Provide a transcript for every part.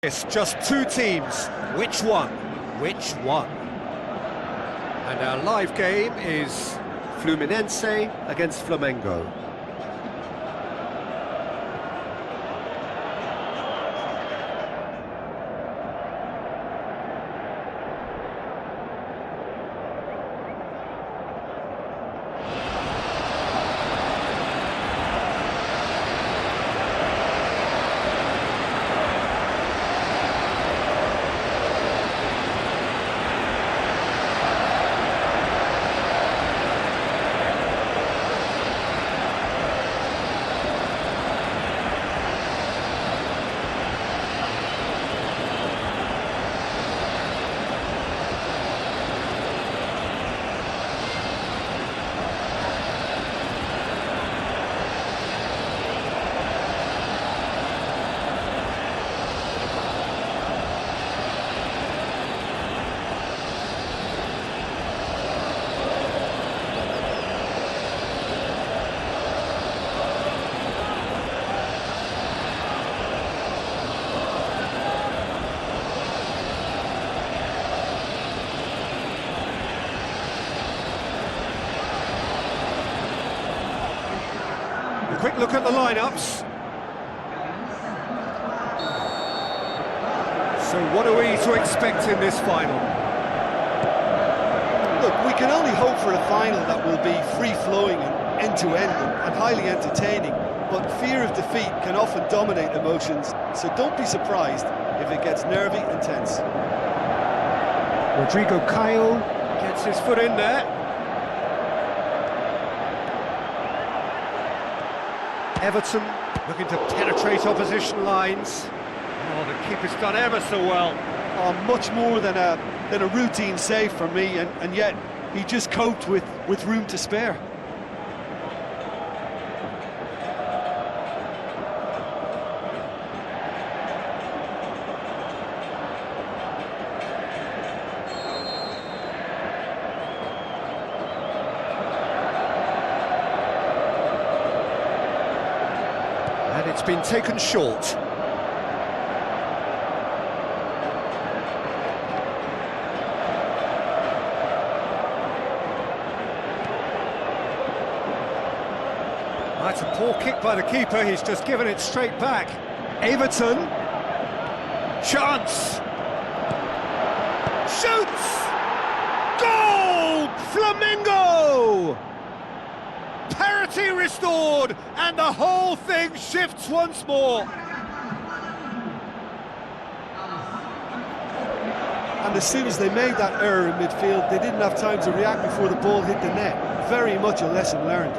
It's just two teams. Which one? Which one? And our live game is Fluminense against Flamengo. a quick look at the lineups. So what are we to expect in this final? Look, we can only hope for a final that will be free-flowing and end-to-end and highly entertaining, but fear of defeat can often dominate emotions, so don't be surprised if it gets nervy and tense. Rodrigo Caio gets his foot in there. Everton looking to penetrate opposition lines. Oh, the keeper's done ever so well. Oh, much more than a routine save for me, and yet he just coped with room to spare. And it's been taken short. That's a poor kick by the keeper, he's just given it straight back. Everton. Chance. Shoots! Goal! Flamengo! Parity restored, and the whole thing shifts once more. And as soon as they made that error in midfield, they didn't have time to react before the ball hit the net. Very much a lesson learned.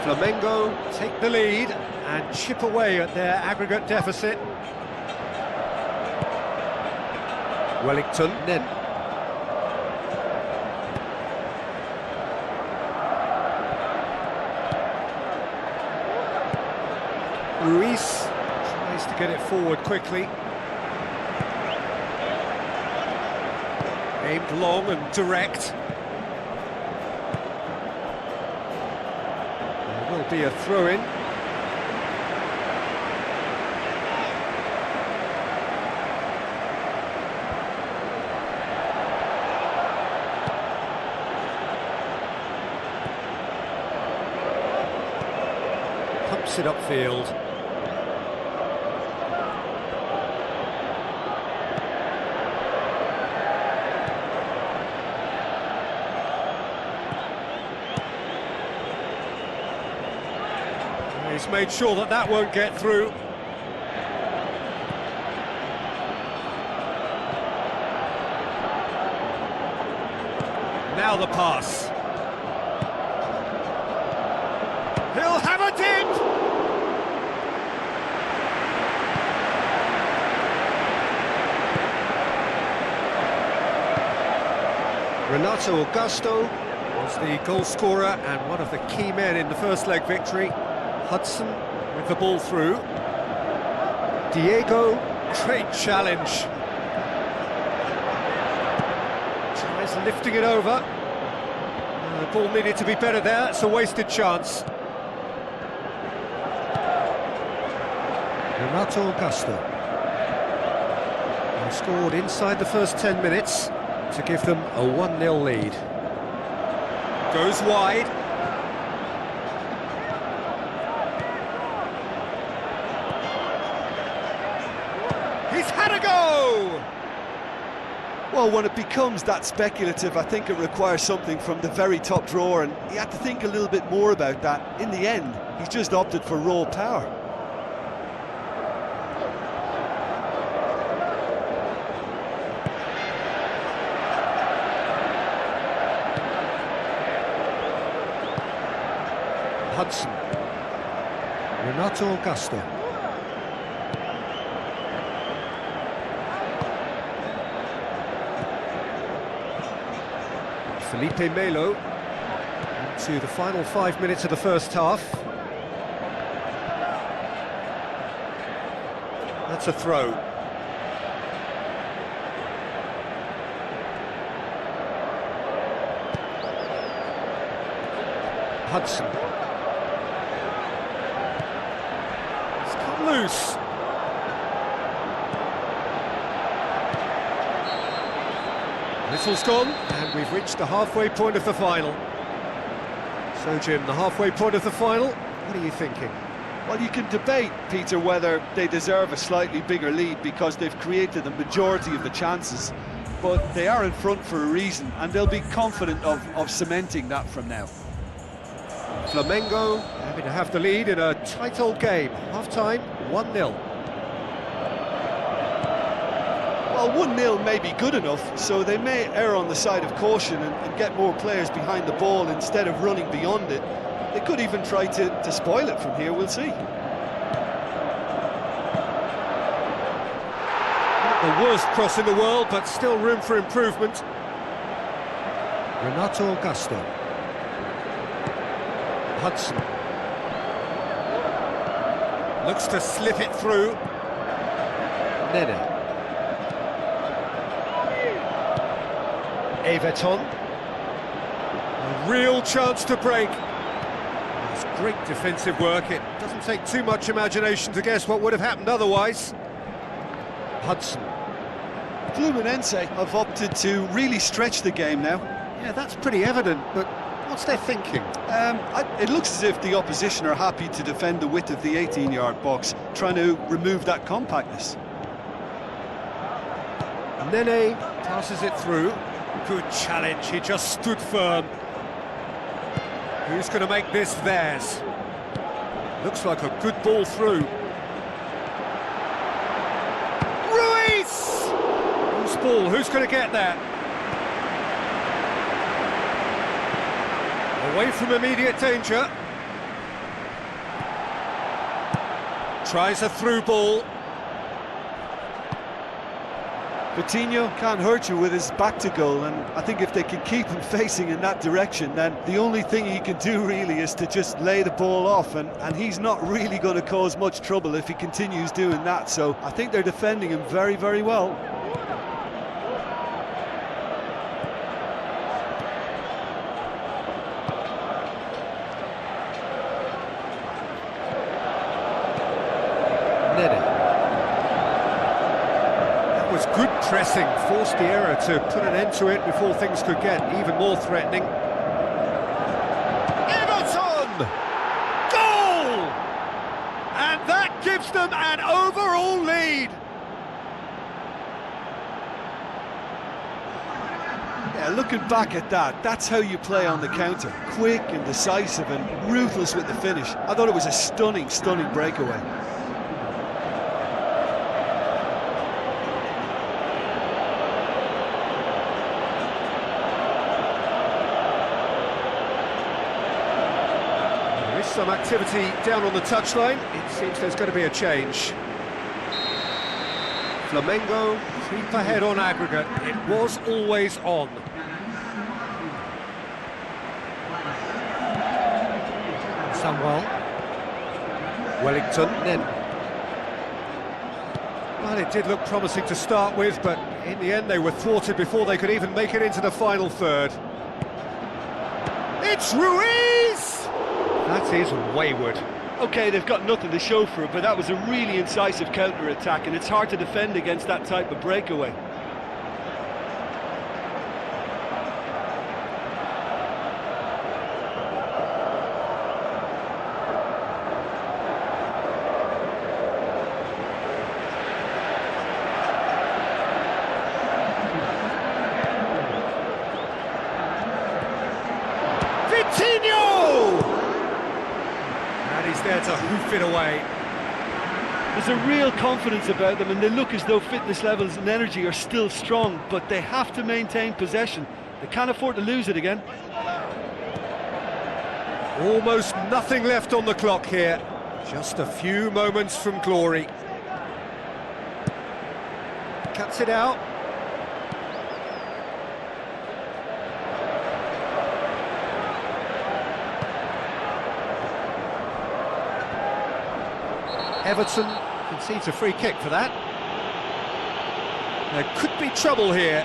Flamengo take the lead and chip away at their aggregate deficit. Wellington then. Ruiz tries to get it forward quickly. Aimed long and direct. There will be a throw-in. Pumps it upfield. He's made sure that that won't get through. Now the pass. He'll have a dip! Renato Augusto was the goal scorer and one of the key men in the first leg victory. Hudson with the ball through. Diego, great challenge. Tries lifting it over. The ball needed to be better there, it's a wasted chance. Renato Augusto. They scored inside the first 10 minutes to give them a 1-0 lead. Goes wide. He's had a go! Well, when it becomes that speculative, I think it requires something from the very top drawer, and he had to think a little bit more about that. In the end, he's just opted for raw power. Hudson. Renato Augusto. Felipe Melo into the final 5 minutes of the first half. That's a throw. Hudson. It's come loose. Whistle's gone, and we've reached the halfway point of the final. So, Jim, the halfway point of the final, what are you thinking? Well, you can debate, Peter, whether they deserve a slightly bigger lead because they've created the majority of the chances, but they are in front for a reason, and they'll be confident of cementing that from now. Flamengo having to have the lead in a tight old game. Half-time, 1-0. Well, 1-0 may be good enough, so they may err on the side of caution and get more players behind the ball instead of running beyond it. They could even try to spoil it from here, we'll see. Not the worst cross in the world, but still room for improvement. Renato Augusto. Hudson. Looks to slip it through. Nene. Everton. A real chance to break. It's great defensive work. It doesn't take too much imagination to guess what would have happened otherwise. Hudson. Fluminense have opted to really stretch the game now. Yeah, that's pretty evident, but what's their thinking? It looks as if the opposition are happy to defend the width of the 18-yard box, trying to remove that compactness. Nene passes it through. Good challenge, he just stood firm. Who's going to make this theirs? Looks like a good ball through. Ruiz! Who's ball? Who's going to get that? Away from immediate danger. Tries a through ball. Coutinho can't hurt you with his back to goal, and I think if they can keep him facing in that direction, then the only thing he can do really is to just lay the ball off, and he's not really going to cause much trouble if he continues doing that, so I think they're defending him very, very well. Nene. Good pressing, forced the error to put an end to it before things could get even more threatening. Everton! Goal! And that gives them an overall lead. Yeah, looking back at that, that's how you play on the counter. Quick and decisive and ruthless with the finish. I thought it was a stunning, stunning breakaway. Some activity down on the touchline. It seems there's going to be a change. Flamengo creep ahead on aggregate. It was always on. Samuel. Wellington. Then, well, it did look promising to start with, but in the end they were thwarted before they could even make it into the final third. It's Ruiz! That is wayward. OK, they've got nothing to show for it, but that was a really incisive counter-attack, and it's hard to defend against that type of breakaway. And he's there to hoof it away. There's a real confidence about them, and they look as though fitness levels and energy are still strong, but they have to maintain possession. They can't afford to lose it again. Almost nothing left on the clock here. Just a few moments from glory. Cuts it out. Everton concedes a free kick for that. There could be trouble here,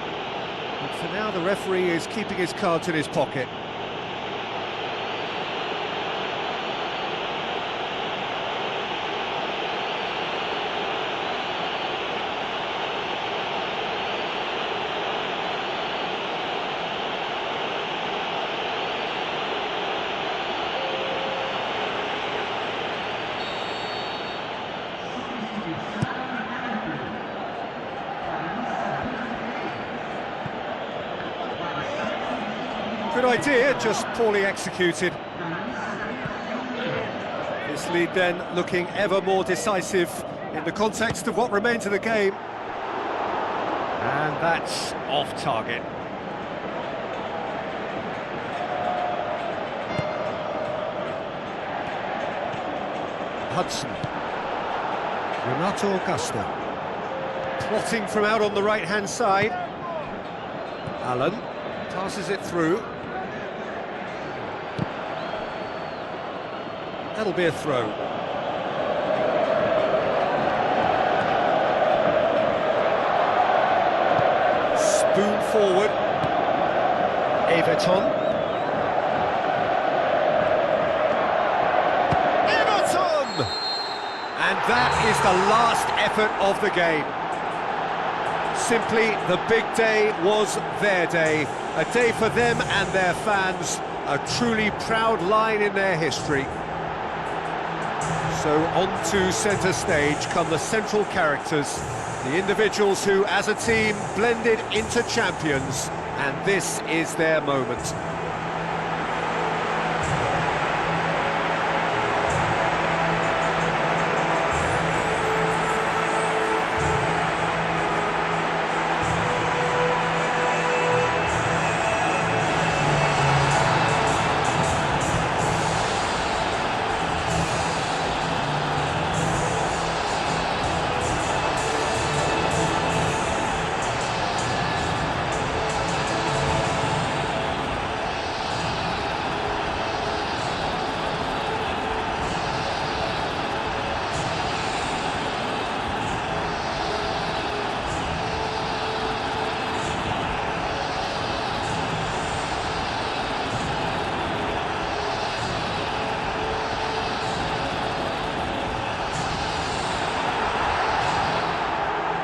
but for now the referee is keeping his cards in his pocket. Good idea, just poorly executed. This lead then looking ever more decisive in the context of what remains of the game. And that's off target. Hudson. Renato Augusto. Plotting from out on the right-hand side. Allen passes it through. That'll be a throw. Spoon forward. Everton. Everton! And that is the last effort of the game. Simply, the big day was their day. A day for them and their fans. A truly proud line in their history. So on to centre stage come the central characters, the individuals who, as a team, blended into champions, and this is their moment.